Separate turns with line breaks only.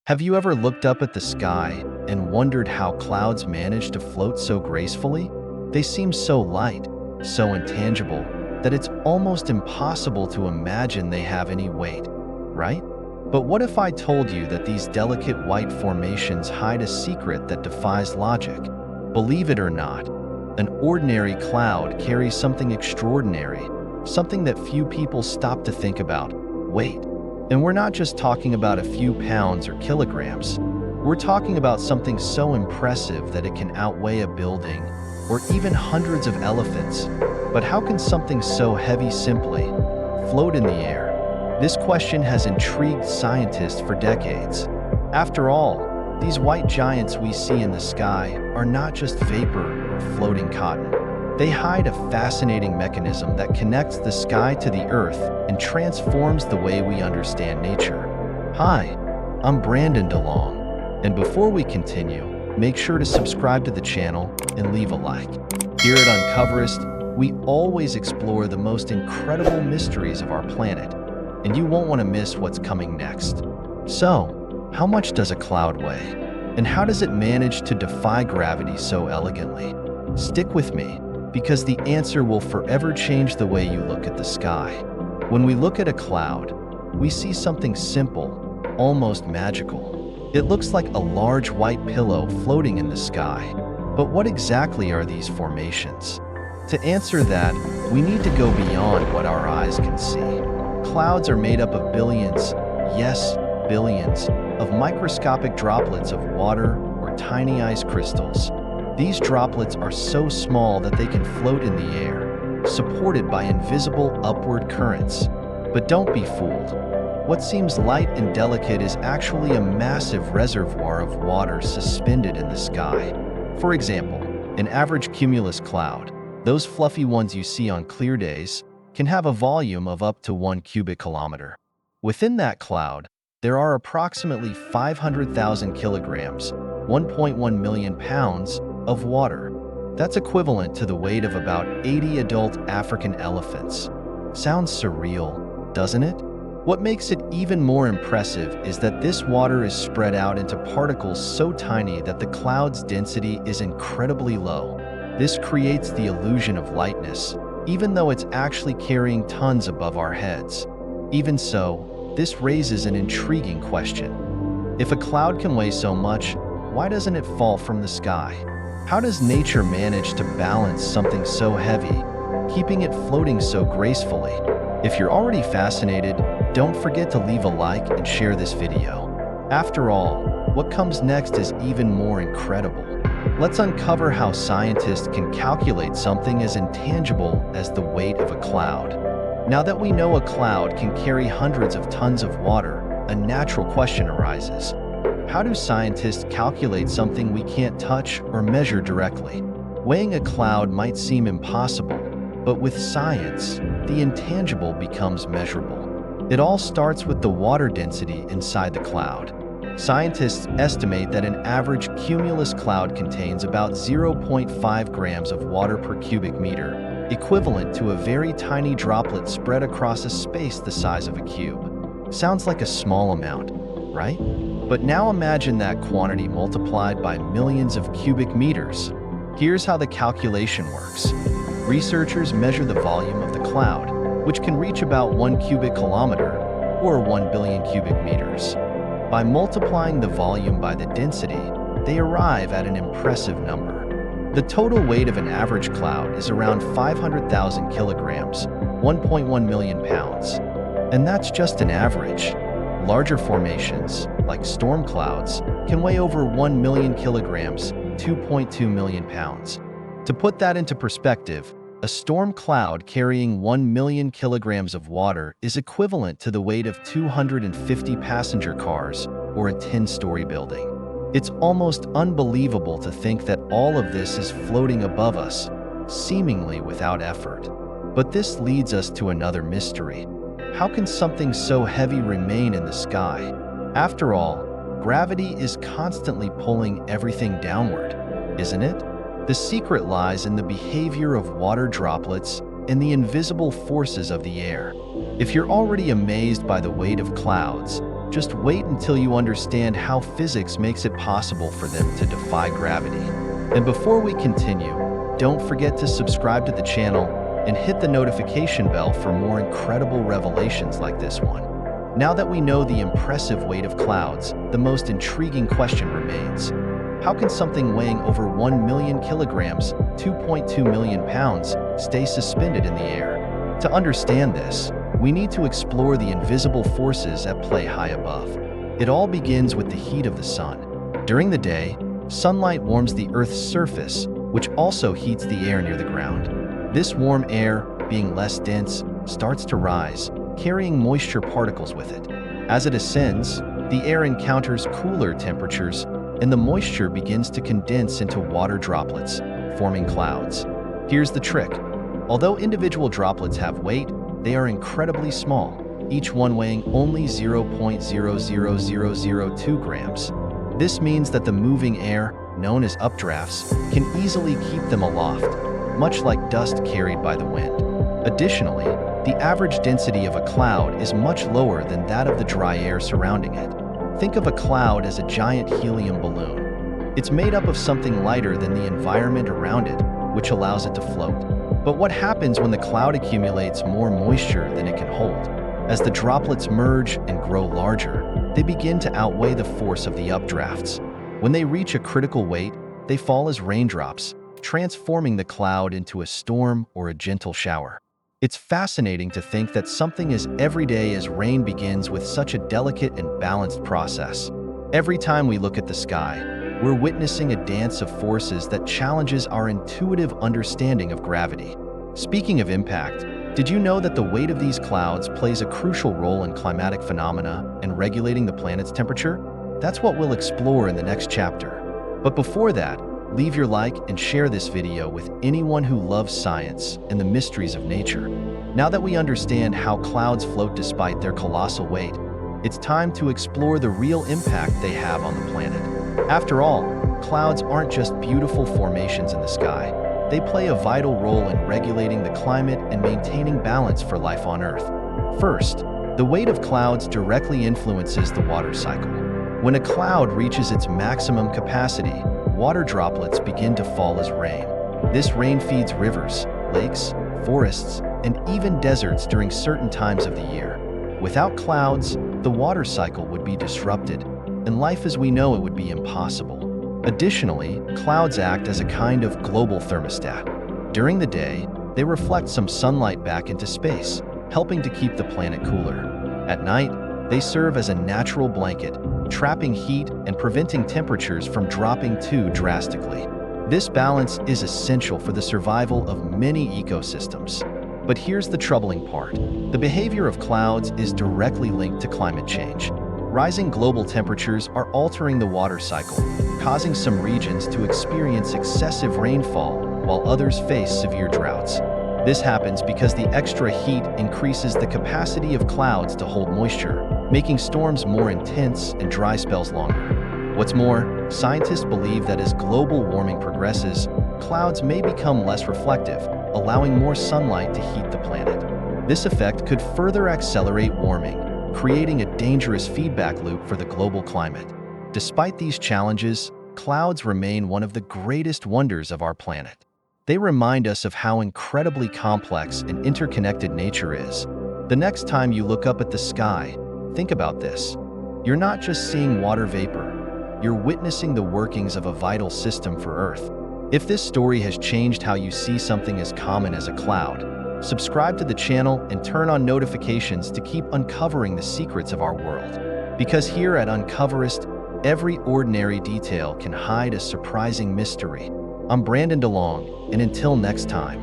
Have you ever looked up at the sky and wondered how clouds manage to float so gracefully? They seem so light, so intangible, that it's almost impossible to imagine they have any weight, right? But what if I told you that these delicate white formations hide a secret that defies logic? Believe it or not, an ordinary cloud carries something extraordinary, something that few people stop to think about: weight. And we're not just talking about a few pounds or kilograms. We're talking about something so impressive that it can outweigh a building or even hundreds of elephants. But how can something so heavy simply float in the air? This question has intrigued scientists for decades. After all, these white giants we see in the sky are not just vapor or floating cotton. They hide a fascinating mechanism that connects the sky to the earth and transforms the way we understand nature. Hi, I'm Brandon DeLong, and before we continue, make sure to subscribe to the channel and leave a like. Here at Uncoverist, we always explore the most incredible mysteries of our planet, and you won't want to miss what's coming next. So, how much does a cloud weigh? And how does it manage to defy gravity so elegantly? Stick with me, because the answer will forever change the way you look at the sky. When we look at a cloud, we see something simple, almost magical. It looks like a large white pillow floating in the sky. But what exactly are these formations? To answer that, we need to go beyond what our eyes can see. Clouds are made up of billions, yes, billions, of microscopic droplets of water or tiny ice crystals. These droplets are so small that they can float in the air, supported by invisible upward currents. But don't be fooled. What seems light and delicate is actually a massive reservoir of water suspended in the sky. For example, an average cumulus cloud, those fluffy ones you see on clear days, can have a volume of up to 1 cubic kilometer. Within that cloud, there are approximately 500,000 kilograms, 1.1 million pounds, of water. That's equivalent to the weight of about 80 adult African elephants. Sounds surreal, doesn't it? What makes it even more impressive is that this water is spread out into particles so tiny that the cloud's density is incredibly low. This creates the illusion of lightness, even though it's actually carrying tons above our heads. Even so, this raises an intriguing question. If a cloud can weigh so much, why doesn't it fall from the sky? How does nature manage to balance something so heavy, keeping it floating so gracefully? If you're already fascinated, don't forget to leave a like and share this video. After all, what comes next is even more incredible. Let's uncover how scientists can calculate something as intangible as the weight of a cloud. Now that we know a cloud can carry hundreds of tons of water, a natural question arises. How do scientists calculate something we can't touch or measure directly? Weighing a cloud might seem impossible, but with science, the intangible becomes measurable. It all starts with the water density inside the cloud. Scientists estimate that an average cumulus cloud contains about 0.5 grams of water per cubic meter, equivalent to a very tiny droplet spread across a space the size of a cube. Sounds like a small amount, right? But now imagine that quantity multiplied by millions of cubic meters. Here's how the calculation works. Researchers measure the volume of the cloud, which can reach about 1 cubic kilometer, or 1 billion cubic meters. By multiplying the volume by the density, they arrive at an impressive number. The total weight of an average cloud is around 500,000 kilograms, 1.1 million pounds. And that's just an average. Larger formations, like storm clouds, can weigh over 1 million kilograms, 2.2 million pounds. To put that into perspective, a storm cloud carrying 1 million kilograms of water is equivalent to the weight of 250 passenger cars or a 10-story building. It's almost unbelievable to think that all of this is floating above us, seemingly without effort. But this leads us to another mystery. How can something so heavy remain in the sky? After all, gravity is constantly pulling everything downward, isn't it? The secret lies in the behavior of water droplets and the invisible forces of the air. If you're already amazed by the weight of clouds, Just wait until you understand how physics makes it possible for them to defy gravity. And before we continue, don't forget to subscribe to the channel and hit the notification bell for more incredible revelations like this one. Now that we know the impressive weight of clouds, the most intriguing question remains. How can something weighing over 1 million kilograms, 2.2 million pounds, stay suspended in the air? To understand this, we need to explore the invisible forces at play high above. It all begins with the heat of the sun. During the day, sunlight warms the Earth's surface, which also heats the air near the ground. This warm air, being less dense, starts to rise, carrying moisture particles with it. As it ascends, the air encounters cooler temperatures, and the moisture begins to condense into water droplets, forming clouds. Here's the trick. Although individual droplets have weight, they are incredibly small, each one weighing only 0.00002 grams. This means that the moving air, known as updrafts, can easily keep them aloft, much like dust carried by the wind. Additionally, the average density of a cloud is much lower than that of the dry air surrounding it. Think of a cloud as a giant helium balloon. It's made up of something lighter than the environment around it, which allows it to float. But what happens when the cloud accumulates more moisture than it can hold? As the droplets merge and grow larger, they begin to outweigh the force of the updrafts. When they reach a critical weight, they fall as raindrops, transforming the cloud into a storm or a gentle shower. It's fascinating to think that something as everyday as rain begins with such a delicate and balanced process. Every time we look at the sky, we're witnessing a dance of forces that challenges our intuitive understanding of gravity. Speaking of impact, did you know that the weight of these clouds plays a crucial role in climatic phenomena and regulating the planet's temperature? That's what we'll explore in the next chapter. But before that, leave your like and share this video with anyone who loves science and the mysteries of nature. Now that we understand how clouds float despite their colossal weight, it's time to explore the real impact they have on the planet. After all, clouds aren't just beautiful formations in the sky. They play a vital role in regulating the climate and maintaining balance for life on Earth. First, the weight of clouds directly influences the water cycle. When a cloud reaches its maximum capacity, water droplets begin to fall as rain. This rain feeds rivers, lakes, forests, and even deserts during certain times of the year. Without clouds, the water cycle would be disrupted, and life as we know it would be impossible. Additionally, clouds act as a kind of global thermostat. During the day, they reflect some sunlight back into space, helping to keep the planet cooler. At night, they serve as a natural blanket, trapping heat and preventing temperatures from dropping too drastically. This balance is essential for the survival of many ecosystems. But here's the troubling part. The behavior of clouds is directly linked to climate change. Rising global temperatures are altering the water cycle, causing some regions to experience excessive rainfall while others face severe droughts. This happens because the extra heat increases the capacity of clouds to hold moisture, making storms more intense and dry spells longer. What's more, scientists believe that as global warming progresses, clouds may become less reflective, allowing more sunlight to heat the planet. This effect could further accelerate warming, creating a dangerous feedback loop for the global climate. Despite these challenges, clouds remain one of the greatest wonders of our planet. They remind us of how incredibly complex and interconnected nature is. The next time you look up at the sky, think about this. You're not just seeing water vapor, you're witnessing the workings of a vital system for Earth. If this story has changed how you see something as common as a cloud, subscribe to the channel and turn on notifications to keep uncovering the secrets of our world. Because here at Uncoverist, every ordinary detail can hide a surprising mystery. I'm Brandon DeLong, and until next time.